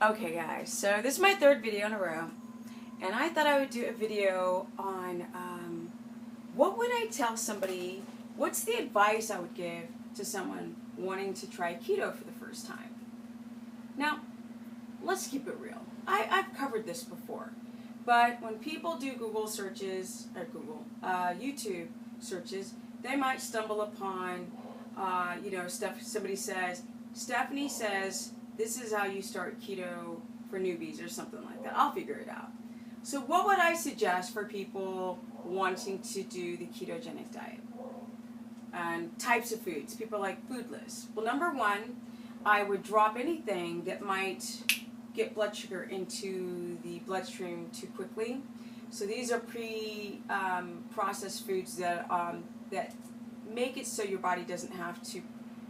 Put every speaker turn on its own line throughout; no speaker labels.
Okay guys, so this is my third video in a row, and I thought I would do a video on what would I tell somebody, what's the advice I would give to someone wanting to try keto for the first time. Now, let's keep it real. I've covered this before, but when people do Google searches, or YouTube searches, they might stumble upon, stuff. Somebody says, Stephanie says, this is how you start keto for newbies or something like that. I'll figure it out. So what would I suggest for people wanting to do the ketogenic diet? And types of foods. People are like foodless. Well, number one, I would drop anything that might get blood sugar into the bloodstream too quickly. So these are processed foods that make it so your body doesn't have to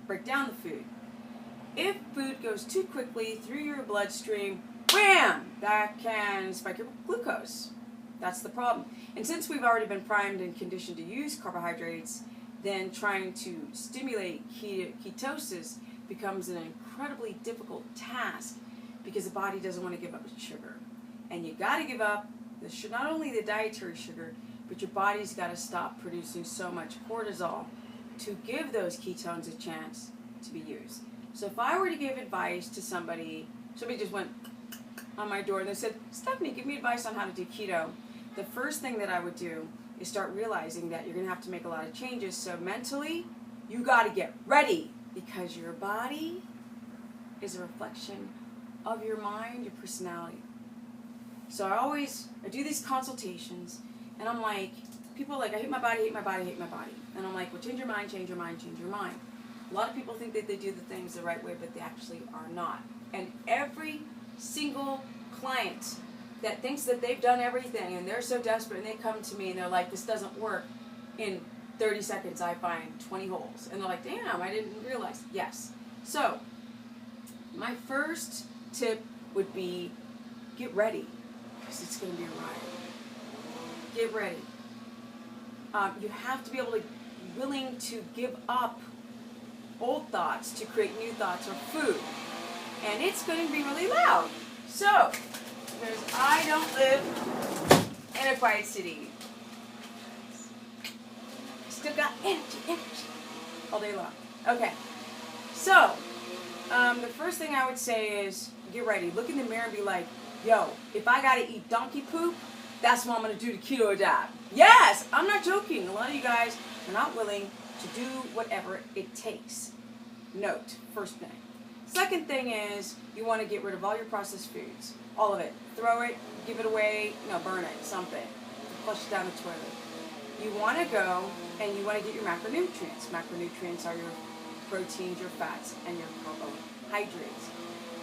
break down the food. If food goes too quickly through your bloodstream, wham! That can spike your glucose. That's the problem. And since we've already been primed and conditioned to use carbohydrates, then trying to stimulate ketosis becomes an incredibly difficult task because the body doesn't want to give up sugar. And you got to give up not only the dietary sugar, but your body's got to stop producing so much cortisol to give those ketones a chance to be used. So if I were to give advice to somebody just went on my door and they said, Stephanie, give me advice on how to do keto. The first thing that I would do is start realizing that you're going to have to make a lot of changes. So mentally, you got to get ready because your body is a reflection of your mind, your personality. So I do these consultations and I'm like, people are like, I hate my body, hate my body, hate my body. And I'm like, well, change your mind, change your mind, change your mind. A lot of people think that they do the things the right way, but they actually are not. And every single client that thinks that they've done everything and they're so desperate and they come to me and they're like, this doesn't work, in 30 seconds I find 20 holes. And they're like, damn, I didn't realize. Yes. So, my first tip would be get ready, because it's going to be a ride. Get ready. You have to be willing to give up old thoughts to create new thoughts or food. And it's going to be really loud. So, because I don't live in a quiet city. I still got energy all day long. Okay. So, the first thing I would say is get ready. Look in the mirror and be like, yo, if I got to eat donkey poop, that's what I'm going to do to keto adapt. Yes, I'm not joking. A lot of you guys are not willing to do whatever it takes. Note, first thing. Second thing is you want to get rid of all your processed foods. All of it. Throw it, give it away, burn it, something. Flush it down the toilet. You want to go and you want to get your macronutrients. Macronutrients are your proteins, your fats, and your carbohydrates.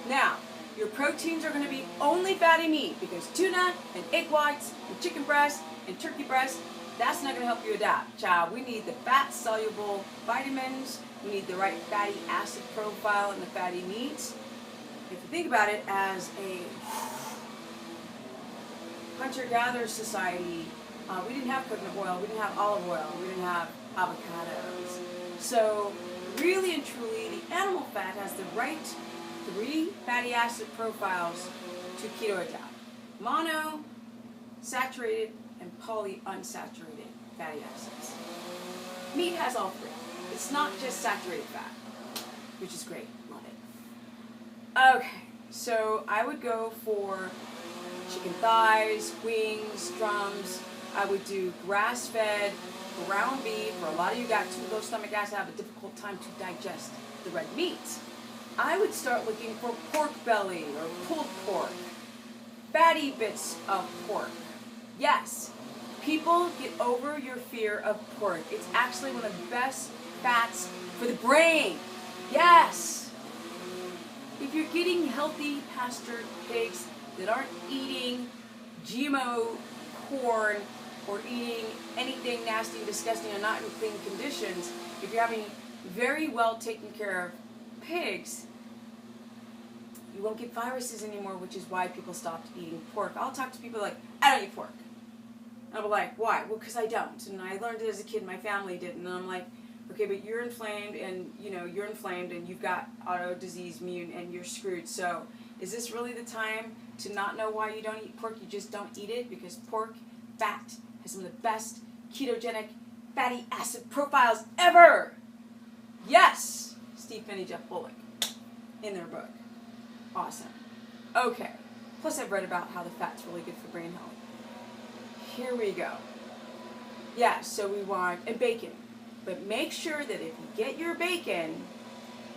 Now, your proteins are going to be only fatty meat because tuna and egg whites and chicken breast and turkey breast, that's not going to help you adapt, child. We need the fat-soluble vitamins. We need the right fatty acid profile in the fatty meats. If you think about it as a hunter-gatherer society, we didn't have coconut oil, we didn't have olive oil, we didn't have avocados. So really and truly, the animal fat has the right 3 fatty acid profiles to keto adapt. Mono, saturated, and polyunsaturated fatty acids. Meat has all 3. It's not just saturated fat, which is great. Love it. Okay, so I would go for chicken thighs, wings, drums. I would do grass-fed ground beef. For a lot of you got too low stomach acid, have a difficult time to digest the red meats. I would start looking for pork belly or pulled pork, fatty bits of pork. Yes, people, get over your fear of pork. It's actually one of the best fats for the brain. Yes. If you're getting healthy pastured pigs that aren't eating GMO corn or eating anything nasty and disgusting and not in clean conditions, if you're having very well taken care of pigs, you won't get viruses anymore, which is why people stopped eating pork. I'll talk to people like, I don't eat pork. And I'll be like, why? Well, because I don't. And I learned it as a kid, my family didn't. And I'm like, okay, but you're inflamed and you've got auto disease immune and you're screwed. So Is this really the time to not know why you don't eat pork? You just don't eat it because pork fat has some of the best ketogenic fatty acid profiles ever. Yes, Steve Finney, Jeff Bullock, in their book. Awesome. Okay. Plus I've read about how the fat's really good for brain health. Here we go. Yeah, so we want, and bacon. But make sure that if you get your bacon,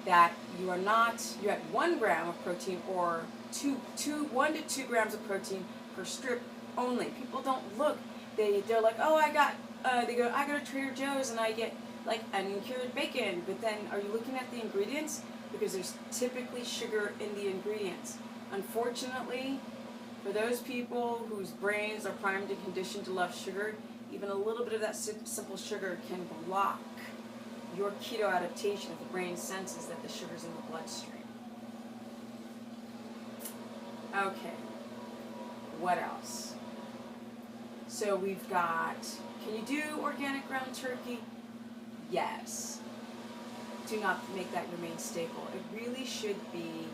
that you are not, you had 1 gram of protein or 1 to 2 grams of protein per strip only. People don't look. They're like, oh, I go to Trader Joe's and I get like uncured bacon. But then are you looking at the ingredients? Because there's typically sugar in the ingredients. Unfortunately, for those people whose brains are primed and conditioned to love sugar, even a little bit of that simple sugar can block your keto adaptation if the brain senses that the sugar's in the bloodstream. Okay, what else? So we've got, can you do organic ground turkey? Yes. Do not make that your main staple. It really should be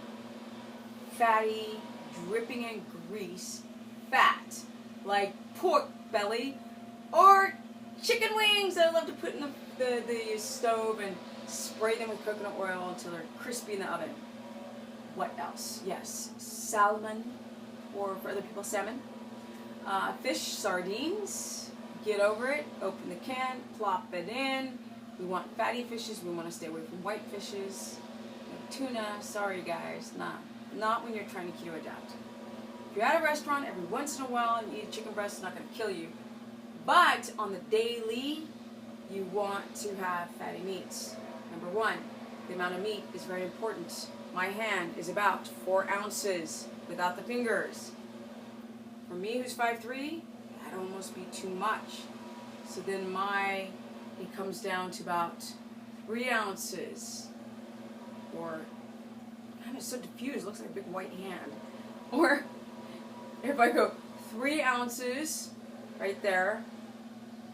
fatty, dripping in grease, fat, like pork belly, or chicken wings that I love to put in the stove and spray them with coconut oil until they're crispy in the oven. What else? Yes, salmon, or for other people, salmon. Fish, sardines, get over it, open the can, plop it in. We want fatty fishes, we want to stay away from white fishes. Tuna, sorry guys, not when you're trying to keto adapt. If you're at a restaurant every once in a while and you eat a chicken breast, it's not going to kill you. But on the daily, you want to have fatty meats. Number 1, the amount of meat is very important. My hand is about 4 ounces without the fingers. For me, who's 5'3", that'd almost be too much. So then it comes down to about 3 ounces. Or, kind of so diffused, looks like a big white hand. Or, if I go 3 ounces, right there,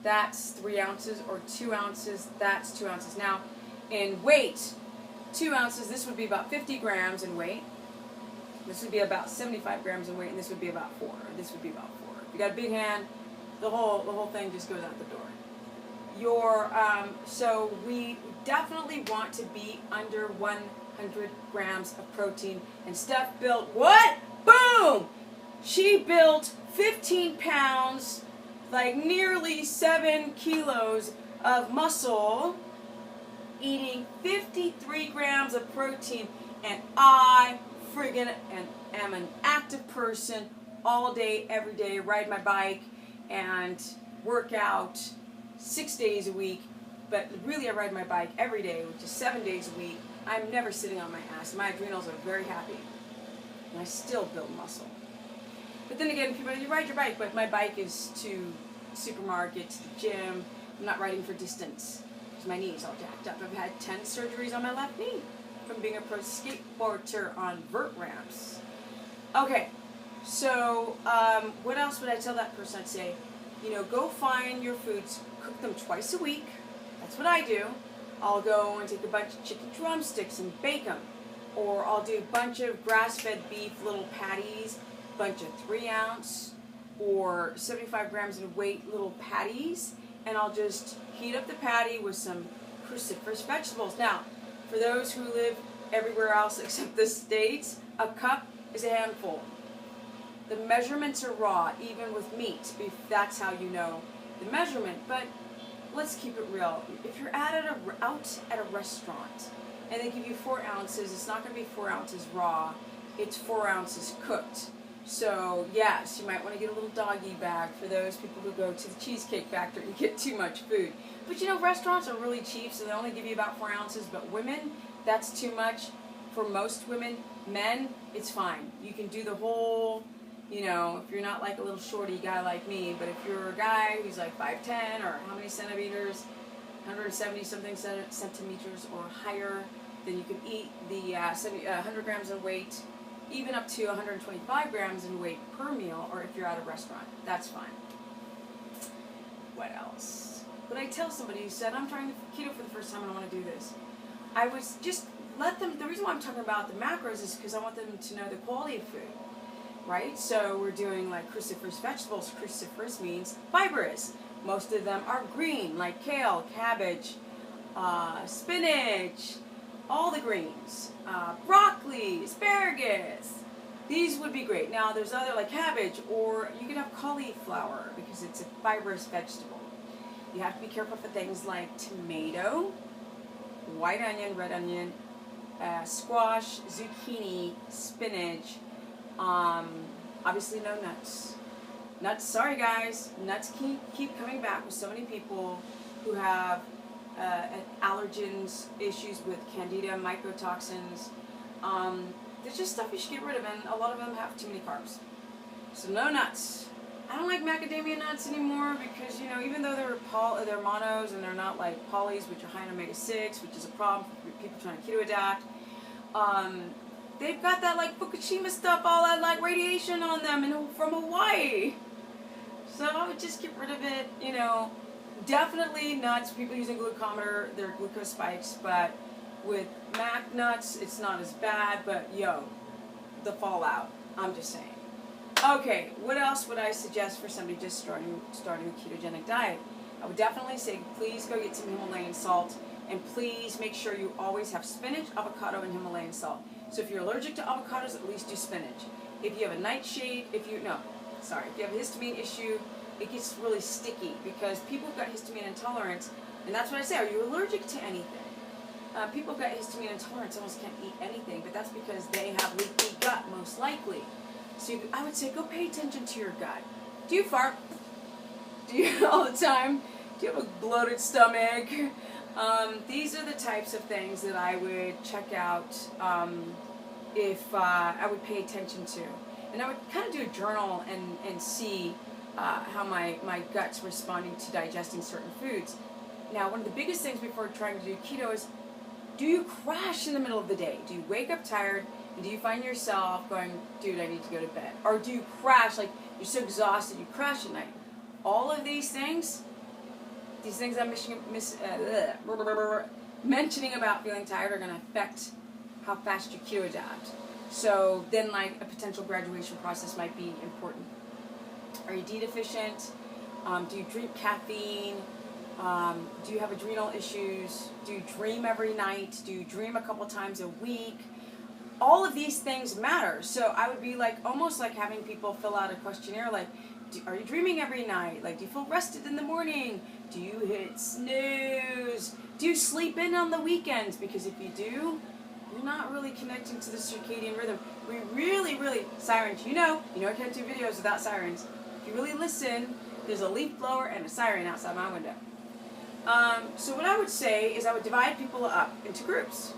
that's 3 ounces, or 2 ounces, that's 2 ounces. Now, in weight, 2 ounces, this would be about 50 grams in weight. This would be about 75 grams in weight, and this would be about 4. Or this would be about 4. If you got a big hand, the whole thing just goes out the door. So we definitely want to be under 100 grams of protein. And Steph built what? Boom! She built 15 pounds, like nearly 7 kilos of muscle, eating 53 grams of protein, and I friggin' am an active person all day, every day, ride my bike and work out 6 days a week, but really I ride my bike every day, which is 7 days a week. I'm never sitting on my ass. My adrenals are very happy, and I still build muscle. But then again, people, you ride your bike, but my bike is to the supermarket, to the gym. I'm not riding for distance because my knee's all jacked up. I've had 10 surgeries on my left knee from being a pro skateboarder on vert ramps. Okay, so what else would I tell that person? I'd say, go find your foods, cook them twice a week. That's what I do. I'll go and take a bunch of chicken drumsticks and bake them. Or I'll do a bunch of grass-fed beef little patties, bunch of 3-ounce or 75 grams in weight little patties, and I'll just heat up the patty with some cruciferous vegetables. Now, for those who live everywhere else except the States, a cup is a handful. The measurements are raw, even with meat, if that's how you know the measurement. But let's keep it real. If you're out at a restaurant and they give you 4 ounces, it's not going to be 4 ounces raw. It's 4 ounces cooked. So yes, you might want to get a little doggy bag for those people who go to the Cheesecake Factory and get too much food. But restaurants are really cheap, so they only give you about 4 ounces. But women, that's too much. For most women, men, it's fine. You can do the whole, if you're not like a little shorty guy like me, but if you're a guy who's like 5'10", or how many centimeters, 170 something centimeters or higher, then you can eat the 100 grams in weight, even up to 125 grams in weight per meal, or if you're at a restaurant, that's fine. What else? When I tell somebody who said, I'm trying to keto for the first time and I want to do this, I was just let them, the reason why I'm talking about the macros is because I want them to know the quality of food, right? So we're doing like cruciferous vegetables. Cruciferous means fibrous. Most of them are green, like kale, cabbage, spinach, all the greens, broccoli, asparagus. These would be great. Now there's other like cabbage, or you could have cauliflower because it's a fibrous vegetable. You have to be careful for things like tomato, white onion, red onion, squash, zucchini, spinach, obviously no nuts. Nuts, sorry guys, nuts keep coming back with so many people who have allergens, issues with candida, mycotoxins. There's just stuff you should get rid of, and a lot of them have too many carbs. So no nuts. I don't like macadamia nuts anymore because, you know, even though they're monos and they're not like polys, which are high in omega-6, which is a problem for people trying to keto adapt, they've got that like Fukushima stuff, all that like radiation on them from Hawaii. So I would just get rid of it, you know. Definitely nuts, people using glucometer, their glucose spikes, but with mac nuts, it's not as bad, but yo, the fallout, I'm just saying. Okay, what else would I suggest for somebody just starting a ketogenic diet? I would definitely say, please go get some Himalayan salt, and please make sure you always have spinach, avocado, and Himalayan salt. So if you're allergic to avocados, at least do spinach. If you have a nightshade, if you have a histamine issue, it gets really sticky because people who've got histamine intolerance, and that's what I say, are you allergic to anything? People who've got histamine intolerance almost can't eat anything, but that's because they have leaky gut, most likely. So I would say go pay attention to your gut. Do you fart? Do you all the time? Do you have a bloated stomach? These are the types of things that I would check out if I would pay attention to. And I would kind of do a journal and see how my gut's responding to digesting certain foods. Now, one of the biggest things before trying to do keto is, do you crash in the middle of the day? Do you wake up tired, and do you find yourself going, dude, I need to go to bed? Or do you crash, like you're so exhausted you crash at night? All of these things I'm mentioning about feeling tired are going to affect how fast you keto adapt. So then like a potential graduation process might be important. Are you D deficient? Do you drink caffeine? Do you have adrenal issues? Do you dream every night? Do you dream a couple times a week? All of these things matter. So I would be like, almost like having people fill out a questionnaire like, are you dreaming every night? Like, do you feel rested in the morning? Do you hit snooze? Do you sleep in on the weekends? Because if you do, you're not really connecting to the circadian rhythm. We really, sirens, you know I can't do videos without sirens. If you really listen, there's a leaf blower and a siren outside my window. So what I would say is I would divide people up into groups.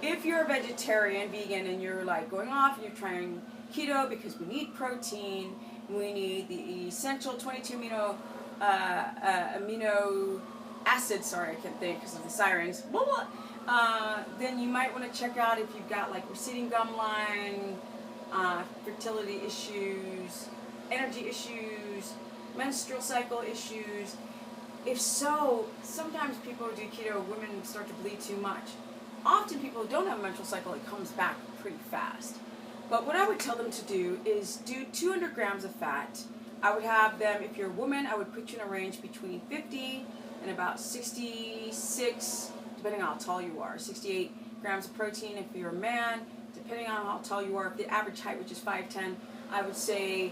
If you're a vegetarian, vegan, and you're like going off and you're trying keto because we need protein, we need the essential 22 amino acids, sorry, I can't think because of the sirens, then you might want to check out if you've got like receding gum line, fertility issues, energy issues, menstrual cycle issues. If so, sometimes people who do keto, women start to bleed too much. Often people who don't have a menstrual cycle, it comes back pretty fast. But what I would tell them to do is do 200 grams of fat. I would have them, if you're a woman, I would put you in a range between 50 and about 66, depending on how tall you are, 68 grams of protein. If you're a man, depending on how tall you are, if the average height, which is 5'10", I would say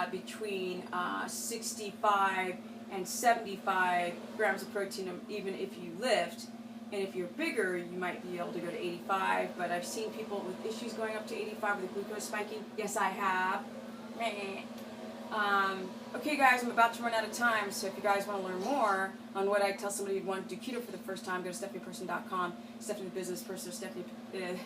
between 65 and 75 grams of protein, even if you lift. And if you're bigger, you might be able to go to 85, but I've seen people with issues going up to 85 with the glucose spiking. Yes, I have. Okay, guys, I'm about to run out of time, so if you guys want to learn more on what I tell somebody who wants to do keto for the first time, go to stephanieperson.com, Stephanie the Business Person, Stephanie, I'm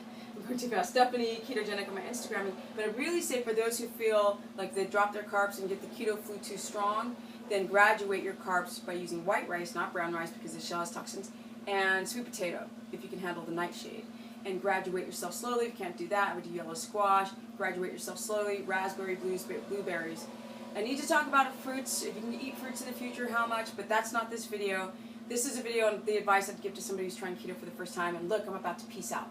going too fast, Stephanie Ketogenic on my Instagram. But I really say for those who feel like they drop their carbs and get the keto flu too strong, then graduate your carbs by using white rice, not brown rice, because the shell has toxins, and sweet potato, if you can handle the nightshade. And graduate yourself slowly. If you can't do that, I would do yellow squash. Graduate yourself slowly. Raspberry, blueberries. I need to talk about fruits. If you can eat fruits in the future, how much, but that's not this video. this is a video on the advice I'd give to somebody who's trying keto for the first time. And look, I'm about to peace out.